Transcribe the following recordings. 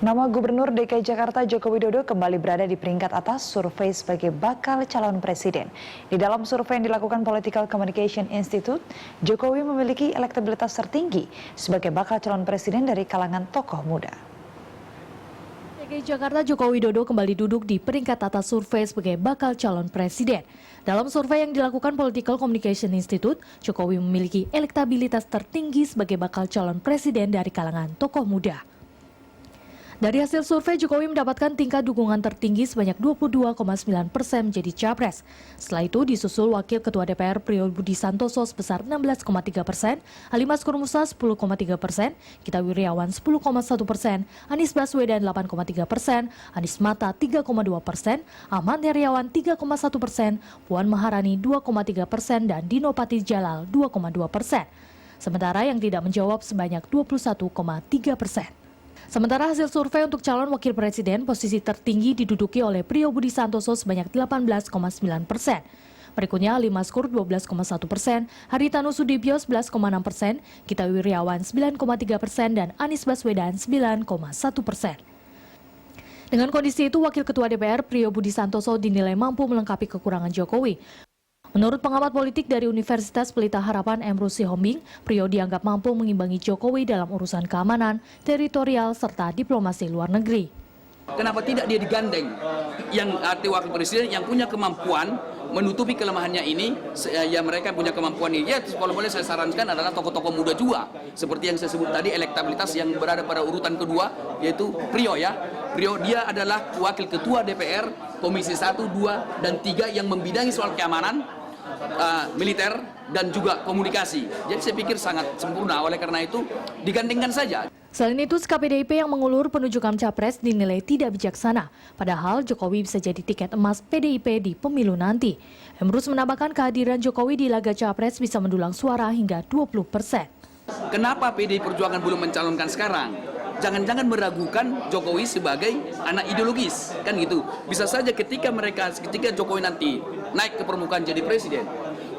Nama Gubernur DKI Jakarta Joko Widodo kembali berada di peringkat atas survei sebagai bakal calon presiden. Di dalam survei yang dilakukan Political Communication Institute, Jokowi memiliki elektabilitas tertinggi sebagai bakal calon presiden dari kalangan tokoh muda. DKI Jakarta Joko Widodo kembali duduk di peringkat atas survei sebagai bakal calon presiden. Dalam survei yang dilakukan Political Communication Institute, Jokowi memiliki elektabilitas tertinggi sebagai bakal calon presiden dari kalangan tokoh muda. Dari hasil survei, Jokowi mendapatkan tingkat dukungan tertinggi sebanyak 22,9% menjadi capres. Setelah itu disusul Wakil Ketua DPR Priyo Budi Santoso sebesar 16,3%, Ali Mazkur Musa 10,3%, Gita Wirjawan 10,1%, Anies Baswedan 8,3%, Anies Mata 3,2%, Ahmad Heriawan 3,1%, Puan Maharani 2,3%, dan Dino Patijalal 2,2%. Sementara yang tidak menjawab sebanyak 21,3%. Sementara hasil survei untuk calon wakil presiden, posisi tertinggi diduduki oleh Priyo Budi Santoso sebanyak 18,9%. Berikutnya Ali Mazkur 12,1%, Haritanu Sudibyo 11,6%, Gita Wirjawan 9,3%, dan Anies Baswedan 9,1%. Dengan kondisi itu, Wakil Ketua DPR Priyo Budi Santoso dinilai mampu melengkapi kekurangan Jokowi. Menurut pengamat politik dari Universitas Pelita Harapan Emrus Sihombing, Priyo dianggap mampu mengimbangi Jokowi dalam urusan keamanan, teritorial, serta diplomasi luar negeri. Kenapa tidak dia digandeng? Yang arti wakil presiden yang punya kemampuan menutupi kelemahannya ini, ya mereka punya kemampuan ini. Ya, kalau boleh saya sarankan adalah tokoh-tokoh muda juga. Seperti yang saya sebut tadi, elektabilitas yang berada pada urutan kedua, yaitu Priyo ya. Priyo dia adalah wakil ketua DPR Komisi 1, 2, dan 3 yang membidangi soal keamanan, militer, dan juga komunikasi. Jadi saya pikir sangat sempurna, oleh karena itu digandengkan saja. Selain itu, sikap PDIP yang mengulur penunjukan capres dinilai tidak bijaksana. Padahal Jokowi bisa jadi tiket emas PDIP di pemilu nanti. Emrus menambahkan kehadiran Jokowi di laga capres bisa mendulang suara hingga 20%. Kenapa PDI Perjuangan belum mencalonkan sekarang? Jangan-jangan meragukan Jokowi sebagai anak ideologis, kan gitu. Bisa saja ketika Jokowi nanti naik ke permukaan jadi presiden,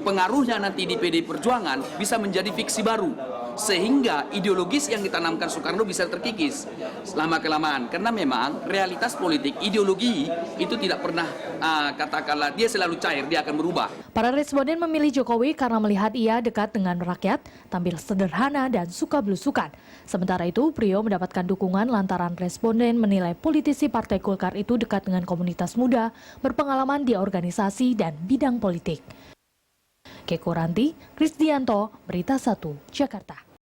pengaruhnya nanti di PDI Perjuangan bisa menjadi fiksi baru, sehingga ideologis yang ditanamkan Soekarno bisa terkikis lama-kelamaan. Karena memang realitas politik, ideologi itu tidak pernah katakanlah dia selalu cair, dia akan berubah. Para responden memilih Jokowi karena melihat ia dekat dengan rakyat, tampil sederhana dan suka belusukan. Sementara itu, Priyo mendapatkan dukungan lantaran responden menilai politisi Partai Golkar itu dekat dengan komunitas muda, berpengalaman di organisasi dan bidang politik. Keko Ranti, Krisdianto, Berita 1, Jakarta.